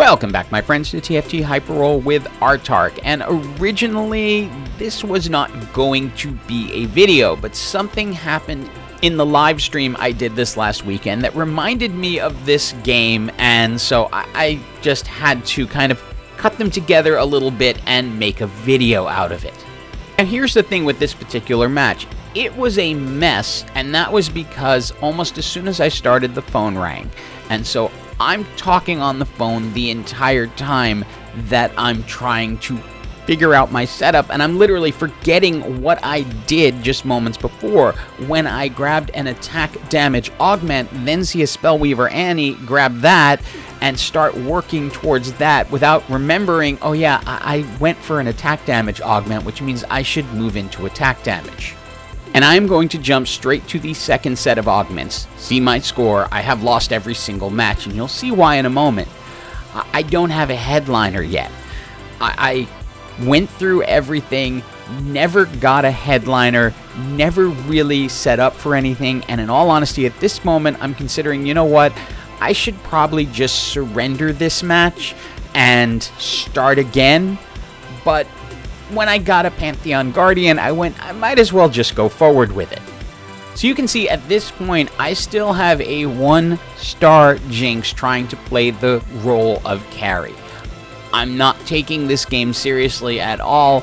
Welcome back, my friends, to TFT Hyperroll with Autarch. And originally, this was not going to be a video, but something happened in the live stream I did this last weekend that reminded me of this game, and so I just had to kind of cut them together a little bit and make a video out of it. And here's the thing with this particular match. It was a mess, and that was because almost as soon as I started, the phone rang. And so I'm talking on the phone the entire time that I'm trying to figure out my setup, and I'm literally forgetting what I did just moments before when I grabbed an attack damage augment, then see a Spellweaver Annie, grab that, and start working towards that without remembering, oh yeah, I went for an attack damage augment, which means I should move into attack damage. And I'm going to jump straight to the second set of augments. See my score. I have lost every single match, and you'll see why in a moment. I don't have a headliner yet. I went through everything, never got a headliner, never really set up for anything, and in all honesty, at this moment, I'm considering, you know what, I should probably just surrender this match and start again, but when I got a Pantheon Guardian, I might as well just go forward with it. So you can see at this point, I still have a 1-star Jinx trying to play the role of carry. I'm not taking this game seriously at all.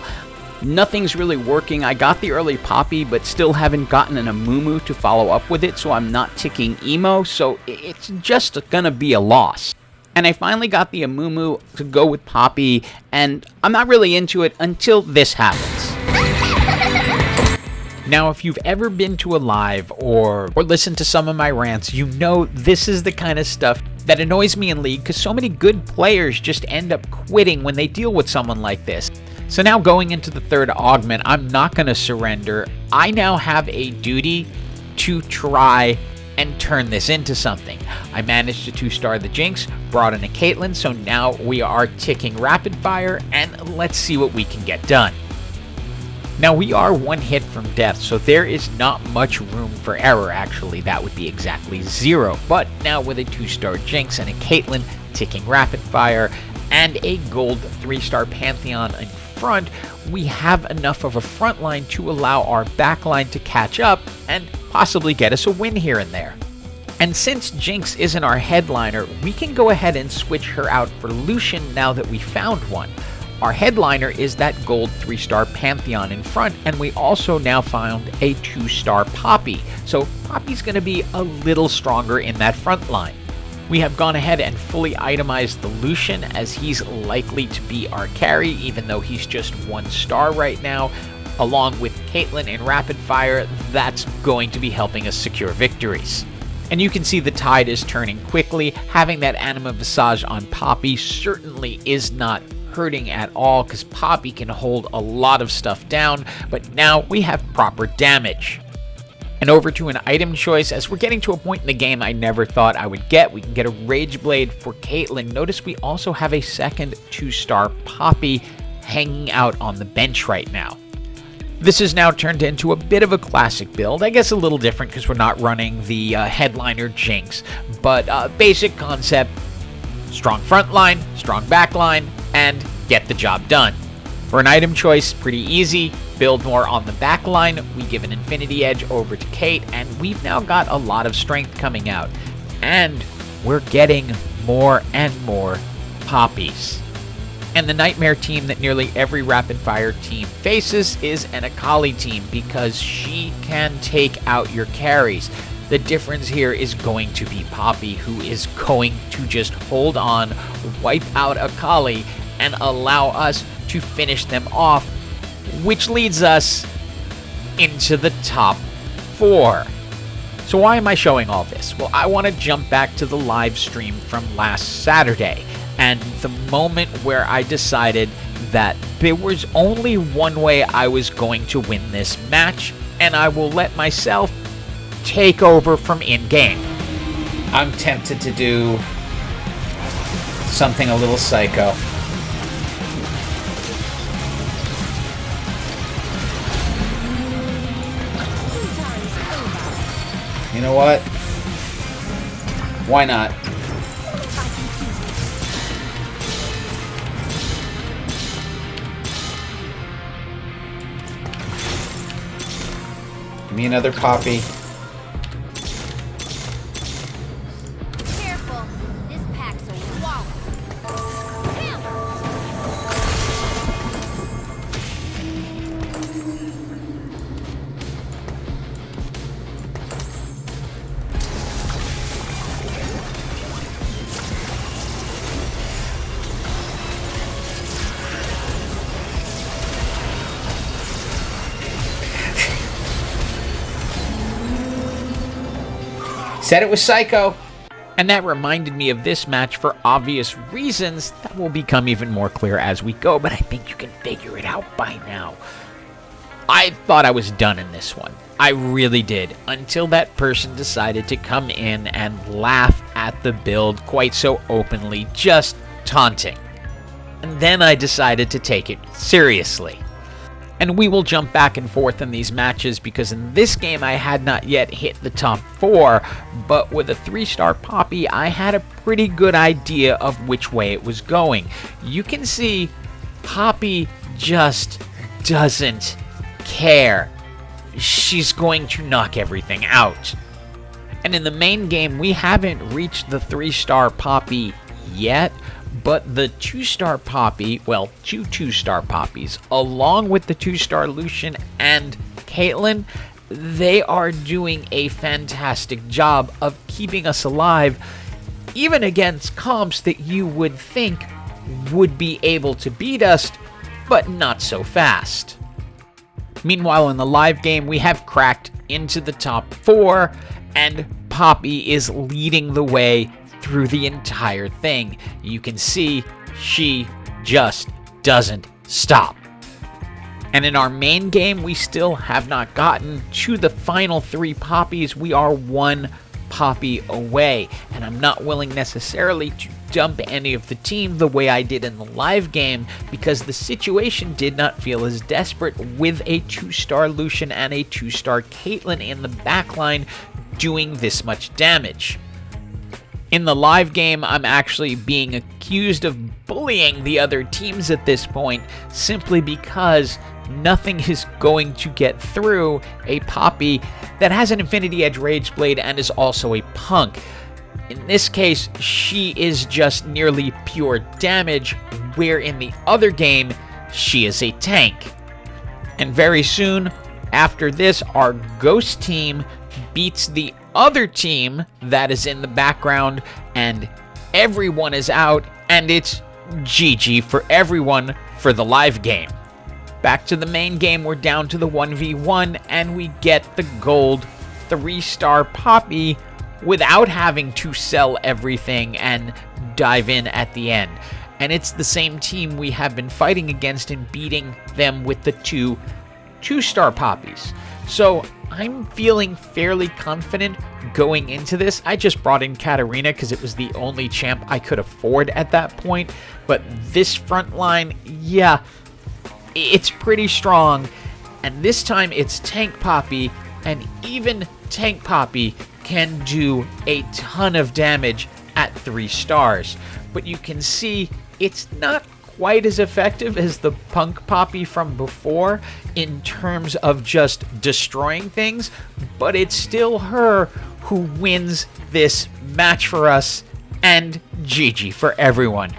Nothing's really working. I got the early Poppy, but still haven't gotten an Amumu to follow up with it, so I'm not ticking Emo, so it's just gonna be a loss. And I finally got the Amumu to go with Poppy, and I'm not really into it until this happens. Now, if you've ever been to a live or listened to some of my rants, you know this is the kind of stuff that annoys me in League because so many good players just end up quitting when they deal with someone like this. So now going into the third augment, I'm not going to surrender. I now have a duty to try and turn this into something. I managed to 2-star the Jinx, brought in a Caitlyn, so now we are ticking rapid fire, and let's see what we can get done. Now, we are 1 hit from death, so there is not much room for error, actually. That would be exactly 0. But now with a 2-star Jinx and a Caitlyn ticking rapid fire and a gold 3-star Pantheon in front, we have enough of a front line to allow our back line to catch up and possibly get us a win here and there. And since Jinx isn't our headliner, we can go ahead and switch her out for Lucian now that we found one. Our headliner is that gold 3-star Pantheon in front, and we also now found a 2-star Poppy. So Poppy's going to be a little stronger in that front line. We have gone ahead and fully itemized the Lucian as he's likely to be our carry, even though he's just 1 star right now. Along with Caitlyn in rapid fire, that's going to be helping us secure victories. And you can see the tide is turning quickly. Having that Anima Visage on Poppy certainly is not hurting at all because Poppy can hold a lot of stuff down, but now we have proper damage. And over to an item choice, as we're getting to a point in the game I never thought I would get. We can get a Rage Blade for Caitlyn. Notice we also have a second 2-star Poppy hanging out on the bench right now. This has now turned into a bit of a classic build. I guess a little different because we're not running the headliner Jinx, but basic concept: strong front line, strong back line, and get the job done. For an item choice, pretty easy. Build more on the back line. We give an Infinity Edge over to Kate, and we've now got a lot of strength coming out. And we're getting more and more Poppies. And the Nightmare team that nearly every rapid fire team faces is an Akali team because she can take out your carries. The difference here is going to be Poppy, who is going to just hold on, wipe out Akali, and allow us to finish them off, which leads us into the top 4. So why am I showing all this? Well, I want to jump back to the live stream from last Saturday, and the moment where I decided that there was only one way I was going to win this match, and I will let myself take over from in-game. I'm tempted to do something a little psycho. You know what? Why not? Give me another poppy. Careful. This pack's a wallop. Said it was Psycho. And that reminded me of this match for obvious reasons that will become even more clear as we go, but I think you can figure it out by now. I thought I was done in this one. I really did, until that person decided to come in and laugh at the build quite so openly, just taunting. And then I decided to take it seriously. And we will jump back and forth in these matches because in this game I had not yet hit the top 4, but with a 3-star Poppy I had a pretty good idea of which way it was going. You can see Poppy just doesn't care. She's going to knock everything out. And in the main game we haven't reached the 3-star Poppy yet, but the 2-star Poppy, well, two 2-star Poppies, along with the 2-star Lucian and Caitlyn, they are doing a fantastic job of keeping us alive, even against comps that you would think would be able to beat us, but not so fast. Meanwhile, in the live game, we have cracked into the top 4, and Poppy is leading the way through the entire thing. You can see she just doesn't stop. And in our main game, we still have not gotten to the final 3 Poppies. We are 1 Poppy away, and I'm not willing necessarily to dump any of the team the way I did in the live game because the situation did not feel as desperate with a 2-star Lucian and a 2-star Caitlyn in the backline doing this much damage. In the live game, I'm actually being accused of bullying the other teams at this point simply because nothing is going to get through a Poppy that has an Infinity Edge Rage Blade and is also a punk. In this case, she is just nearly pure damage, where in the other game, she is a tank. And very soon after this, our Ghost team beats the other team that is in the background, and everyone is out, and it's GG for everyone for the live game. Back to the main game, we're down to the 1v1, and we get the gold 3-star Poppy without having to sell everything and dive in at the end. And it's the same team we have been fighting against and beating them with the 2-star Poppies. So I'm feeling fairly confident going into this. I just brought in Katarina because it was the only champ I could afford at that point. But this front line, yeah, it's pretty strong. And this time it's Tank Poppy, and even Tank Poppy can do a ton of damage at 3 stars. But you can see it's not quite as effective as the Punk Poppy from before in terms of just destroying things, but it's still her who wins this match for us, and GG for everyone.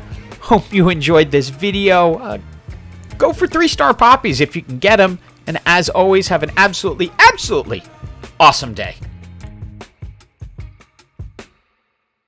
Hope you enjoyed this video. Go for 3-star Poppies if you can get them, and as always, have an absolutely awesome day.